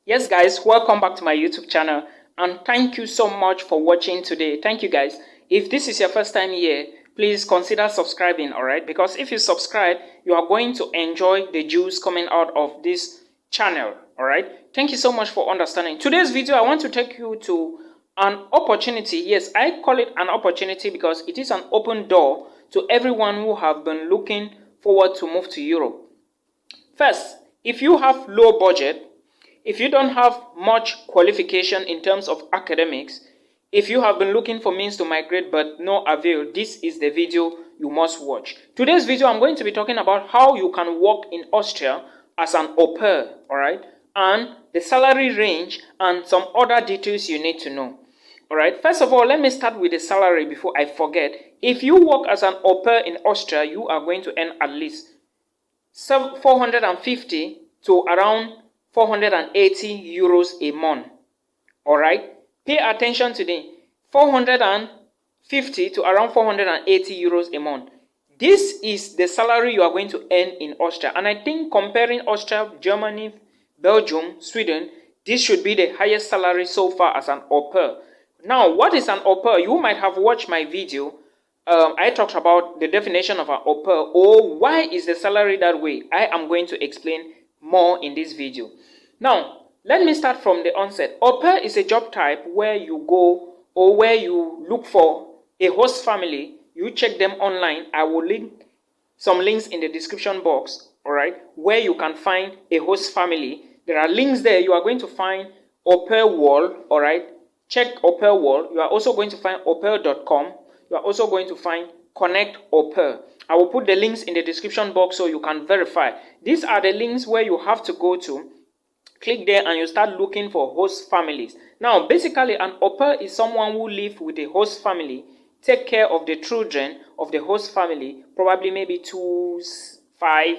Yes guys, welcome back to my YouTube channel and thank you so much for watching today. Thank you guys. If this is your first time here, please consider subscribing, alright? Because if you subscribe, you are going to enjoy the juice coming out of this channel, alright? Thank you so much for understanding. Today's video, I want to take you to an opportunity. Yes, I call it an opportunity because it is an open door to everyone who have been looking forward to move to Europe. First, if you have low budget, if you don't have much qualification in terms of academics, if you have been looking for means to migrate but no avail, this is the video you must watch. Today's video, I'm going to be talking about how you can work in Austria as an au pair, alright? And the salary range and some other details you need to know. Alright, first of all, let me start with the salary before I forget. If you work as an au pair in Austria, you are going to earn at least 450 to around 480 euros a month. Alright, pay attention to the 450 to around 480 euros a month. This is the salary you are going to earn in Austria. And I think comparing Austria, Germany, Belgium, Sweden, this should be the highest salary so far as an au pair. Now, what is an au pair? You might have watched my video. I talked about the definition of an au pair or why is the salary that way. I am going to explain more in this video. Now, let me start from the onset. Au pair is a job type where you go or where you look for a host family. You check them online. I will link some links in the description box, all right, where you can find a host family. There are links there. You are going to find au pair wall, all right. Check au pair wall. You are also going to find aupair.com. You are also going to find connec au pair. I will put the links in the description box so you can verify. These are the links where you have to go to. Click there and you start looking for host families. Now, basically, an au pair is someone who lives with a host family, take care of the children of the host family, probably maybe 2, 5,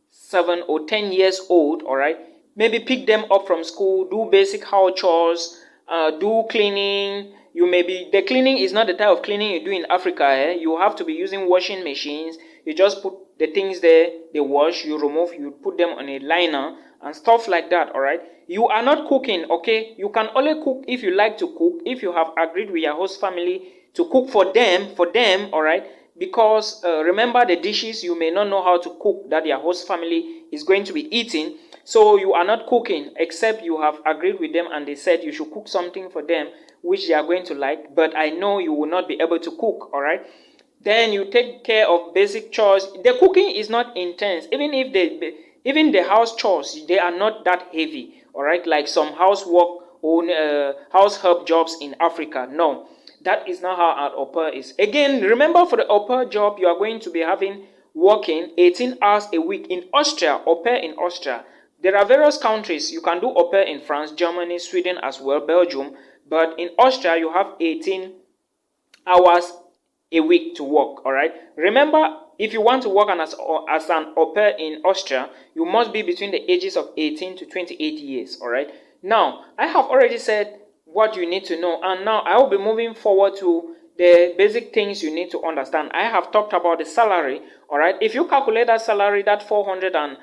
7, or 10 years old, all right? Maybe pick them up from school, do basic house chores, do cleaning. The cleaning is not the type of cleaning you do in Africa. You have to be using washing machines. You just put the things there, they wash, you remove, you put them on a liner and stuff like that, all right? You are not cooking, okay? You can only cook if you like to cook, if you have agreed with your host family to cook for them, all right? Because remember the dishes you may not know how to cook that your host family is going to be eating. So you are not cooking except you have agreed with them and they said you should cook something for them which they are going to like, but I know you will not be able to cook, all right? Then you take care of basic chores. The cooking is not intense. Even the house chores, they are not that heavy, all right? Like some housework or house help jobs in Africa. No, that is not how an au pair is. Again, remember for the au pair job, you are going to be working 18 hours a week in Austria, au pair in Austria. There are various countries. You can do au pair in France, Germany, Sweden as well, Belgium. But in Austria, you have 18 hours a week to work, all right? Remember, if you want to work as an au pair in Austria, you must be between the ages of 18 to 28 years, all right? Now, I have already said what you need to know, and now I will be moving forward to the basic things you need to understand. I have talked about the salary, all right? If you calculate that salary, that 400 and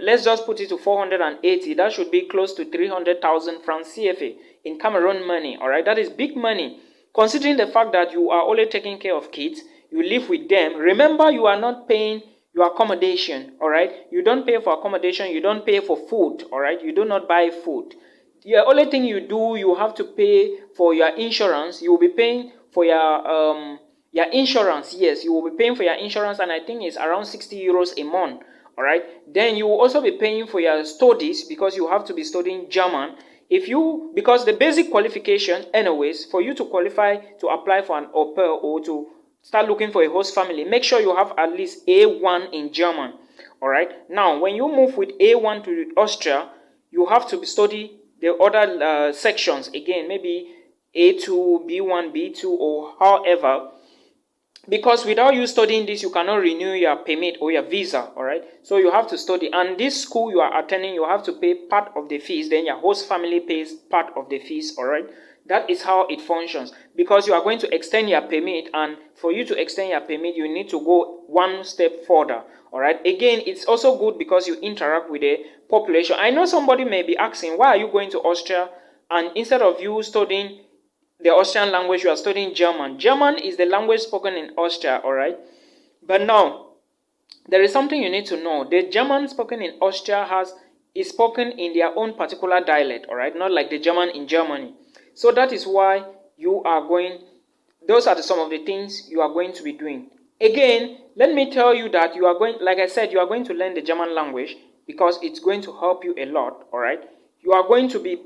let's just put it to 480. That should be close to 300,000 francs CFA in Cameroon money. All right, that is big money. Considering the fact that you are only taking care of kids, you live with them. Remember, you are not paying your accommodation. All right, you don't pay for accommodation. You don't pay for food. All right, you do not buy food. The only thing you do, you have to pay for your insurance. You will be paying for your insurance. Yes, you will be paying for your insurance, and I think it's around 60 euros a month. All right, then you will also be paying for your studies because you have to be studying German. Because the basic qualification anyways, for you to qualify to apply for an au pair or to start looking for a host family, make sure you have at least A1 in German. All right, now when you move with A1 to Austria, you have to study the other sections again, maybe A2, B1, B2, or however. Because without you studying this, you cannot renew your permit or your visa, all right? So you have to study. And this school you are attending, you have to pay part of the fees. Then your host family pays part of the fees, all right? That is how it functions, because you are going to extend your permit, and for you to extend your permit, you need to go one step further. All right. Again, it's also good because you interact with the population. I know somebody may be asking, why are you going to Austria, and instead of you studying the Austrian language, you are studying German. German is the language spoken in Austria. All right. But now, there is something you need to know. The German spoken in Austria is spoken in their own particular dialect, all right, not like the German in Germany. So that is why those are some of the things you are going to be doing. Again, let me tell you that you are going, like I said, you are going to learn the German language because it's going to help you a lot, all right. You are going to be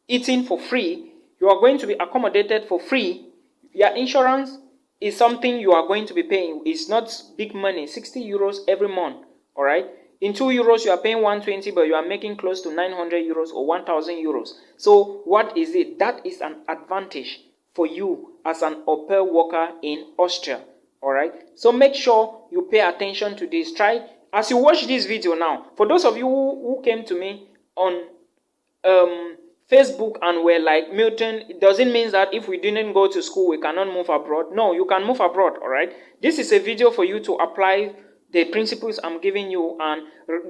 eating for free. You are going to be accommodated for free. Your insurance is something you are going to be paying. It's not big money, 60 euros every month, all right. In 2 euros, you are paying 120, but you are making close to 900 euros or 1000 euros. So what is it? That is an advantage for you as an au pair worker in Austria, all right. So make sure you pay attention to this. Try, as you watch this video now, for those of you who came to me on Facebook and were like, Milton, it doesn't mean that if we didn't go to school, we cannot move abroad. No, you can move abroad, all right. This is a video for you to apply the principles I'm giving you and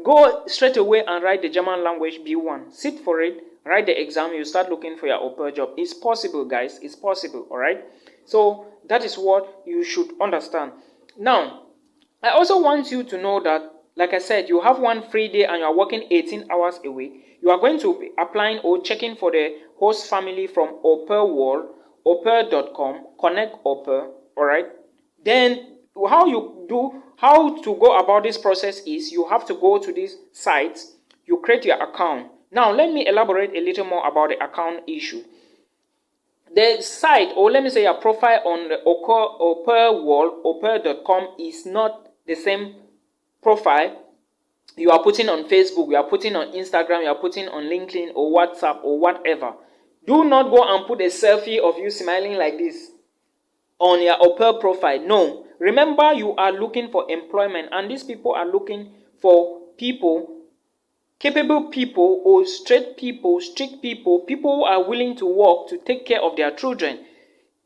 go straight away and write the German language B1. Sit for it, write the exam, you start looking for your au pair job. It's possible, guys. It's possible, all right. So that is what you should understand. Now, I also want you to know that, like I said, you have one free day and you are working 18 hours a week. You are going to be applying or checking for the host family from Au Pair World, aupair.com, connec, all right. Then how to go about this process is you have to go to these sites, you create your account. Now let me elaborate a little more about the account issue. The site, or let me say your profile on the Au Pair World, aupair.com, is not the same profile you are putting on Facebook, you are putting on Instagram, you are putting on LinkedIn or WhatsApp or whatever. Do not go and put a selfie of you smiling like this on your au pair profile. No. Remember, you are looking for employment, and these people are looking for people, capable people, or straight people, strict people, people who are willing to work to take care of their children.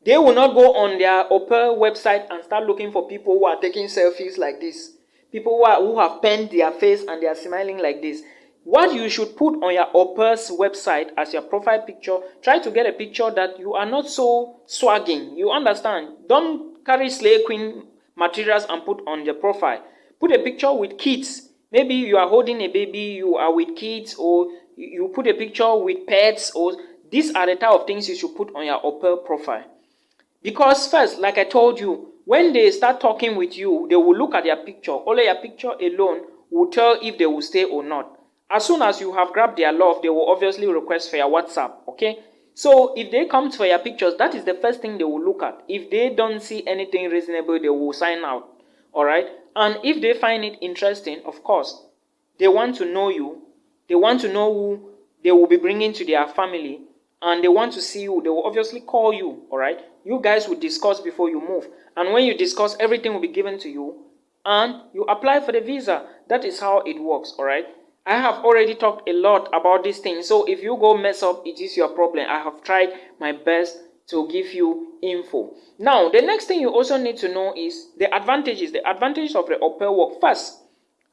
They will not go on their au pair website and start looking for people who are taking selfies like this. People who have painted their face and they are smiling like this. What you should put on your au pair's website as your profile picture, try to get a picture that you are not so swagging. You understand? Don't carry slay queen materials and put on your profile. Put a picture with kids. Maybe you are holding a baby, you are with kids, or you put a picture with pets. Or these are the type of things you should put on your au pair profile. Because first, like I told you, when they start talking with you, they will look at your picture. Only your picture alone will tell if they will stay or not. As soon as you have grabbed their love, they will obviously request for your WhatsApp, okay? So if they come for your pictures, that is the first thing they will look at. If they don't see anything reasonable, they will sign out, all right? And if they find it interesting, of course, they want to know you. They want to know who they will be bringing to their family, and they want to see you. They will obviously call you, all right? You guys will discuss before you move. And when you discuss, everything will be given to you. And you apply for the visa. That is how it works, all right? I have already talked a lot about this thing. So if you go mess up, it is your problem. I have tried my best to give you info. Now, the next thing you also need to know is the advantages. The advantages of the au pair work. First,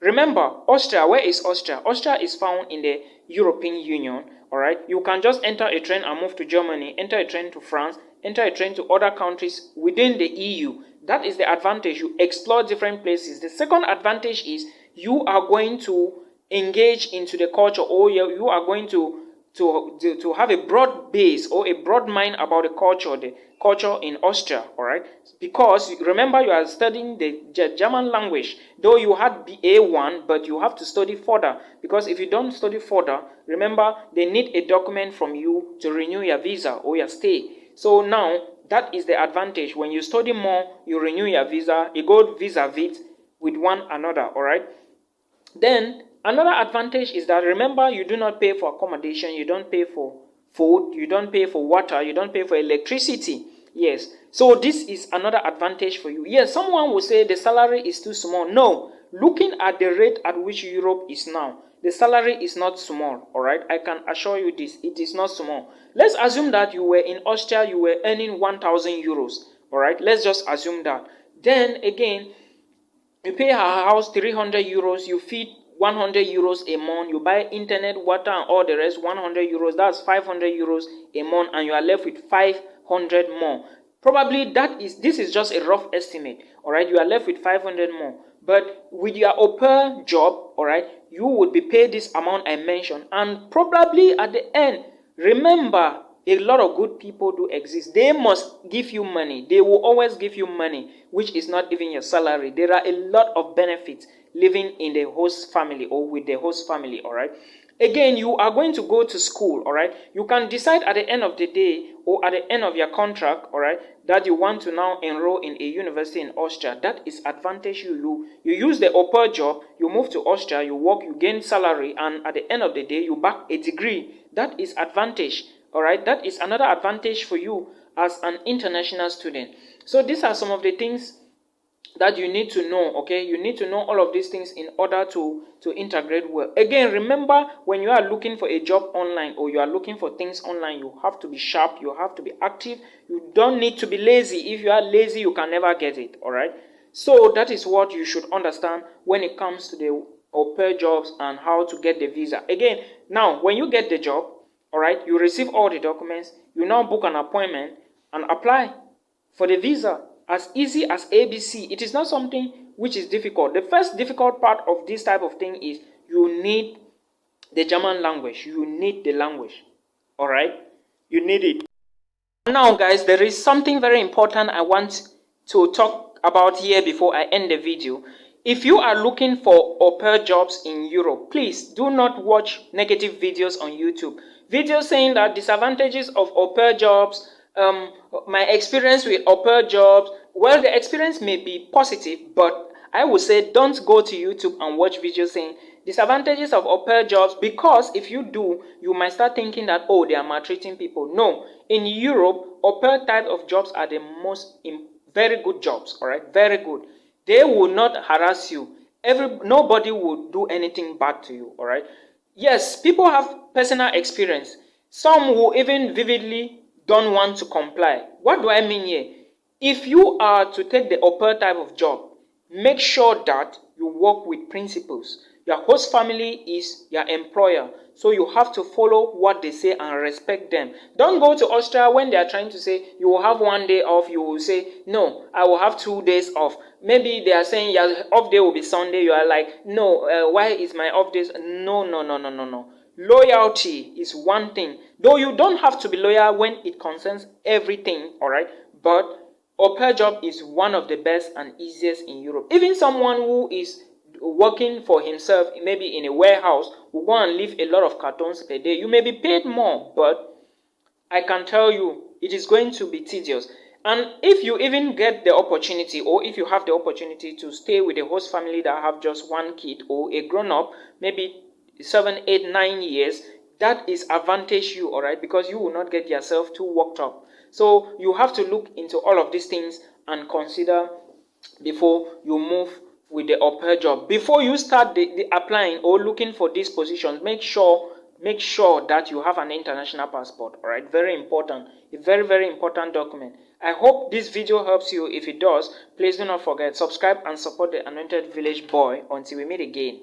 remember, Austria. Where is Austria? Austria is found in the European Union, all right? You can just enter a train and move to Germany, enter a train to France, enter a train to other countries within the EU. That is the advantage. You explore different places. The second advantage is you are going to engage into the culture, or you are going to have a broad base or a broad mind about the culture in Austria, all right? Because remember, you are studying the German language, though you had A1, but you have to study further, because if you don't study further, remember, they need a document from you to renew your visa or your stay. So now, that is the advantage. When you study more, you renew your visa, you go vis-a-vis with one another, all right? Then, another advantage is that, remember, you do not pay for accommodation, you don't pay for food, you don't pay for water, you don't pay for electricity. Yes, so this is another advantage for you. Yes, someone will say the salary is too small. No, looking at the rate at which Europe is now, the salary is not small, all right? I can assure you this, it is not small. Let's assume that you were in Austria, you were earning 1,000 euros, all right? Let's just assume that. Then again, you pay her house 300 euros, you feed 100 euros a month, you buy internet, water, and all the rest, 100 euros, that's 500 euros a month, and you are left with 500 more. Probably this is just a rough estimate, all right? You are left with 500 more. But with your au pair job, all right, you would be paid this amount I mentioned, and probably at the end, remember, a lot of good people do exist. They must give you money. They will always give you money, which is not even your salary. There are a lot of benefits living in the host family or with the host family, all right? Again, you are going to go to school, all right? You can decide at the end of the day or at the end of your contract, all right, that you want to now enroll in a university in Austria. That is advantage you use the au pair job, you move to Austria, you work, you gain salary, and at the end of the day, you back a degree. That is advantage, all right? That is another advantage for you as an international student. So these are some of the things that you need to know, okay? You need to know all of these things in order to integrate well. Again, remember, when you are looking for a job online or you are looking for things online, you have to be sharp, you have to be active. You don't need to be lazy. If you are lazy, you can never get it, all right? So that is what you should understand when it comes to the au pair jobs and how to get the visa. Again, now, when you get the job, all right, you receive all the documents, you now book an appointment and apply for the visa. As easy as ABC. It is not something which is difficult. The first difficult part of this type of thing is you need the German language. You need the language. All right? You need it. Now, guys, there is something very important I want to talk about here before I end the video. If you are looking for au pair jobs in Europe, please do not watch negative videos on YouTube. Videos saying that disadvantages of au pair jobs, my experience with au pair jobs. Well, the experience may be positive, but I would say don't go to YouTube and watch videos saying disadvantages of au pair jobs, because if you do, you might start thinking that, oh, they are maltreating people. No, in Europe, au pair type of jobs are the most very good jobs, all right, very good. They will not harass you. Nobody will do anything bad to you, all right. Yes, people have personal experience. Some will even vividly don't want to comply. What do I mean here? If you are to take the au pair type of job, make sure that you work with principles. Your host family is your employer, so you have to follow what they say and respect them. Don't go to Austria when they are trying to say you will have 1 day off. You will say, no, I will have 2 days off. Maybe they are saying your off day will be Sunday. You are like, no, why is my off days? No. Loyalty is one thing. Though you don't have to be loyal when it concerns everything, all right? But au pair job is one of the best and easiest in Europe. Even someone who is working for himself, maybe in a warehouse, will go and lift a lot of cartons per day. You may be paid more, but I can tell you, it is going to be tedious. And if you even get the opportunity, or if you have the opportunity to stay with a host family that have just one kid or a grown-up, maybe 7, 8, 9 years, that is advantage you, all right, because you will not get yourself too worked up. So you have to look into all of these things and consider before you move with the au pair job. Before you start the applying or looking for these positions, make sure that you have an international passport, all right? Very important. A very, very important document. I hope this video helps you. If it does, please do not forget, subscribe and support the Anointed Village Boy. Until we meet again.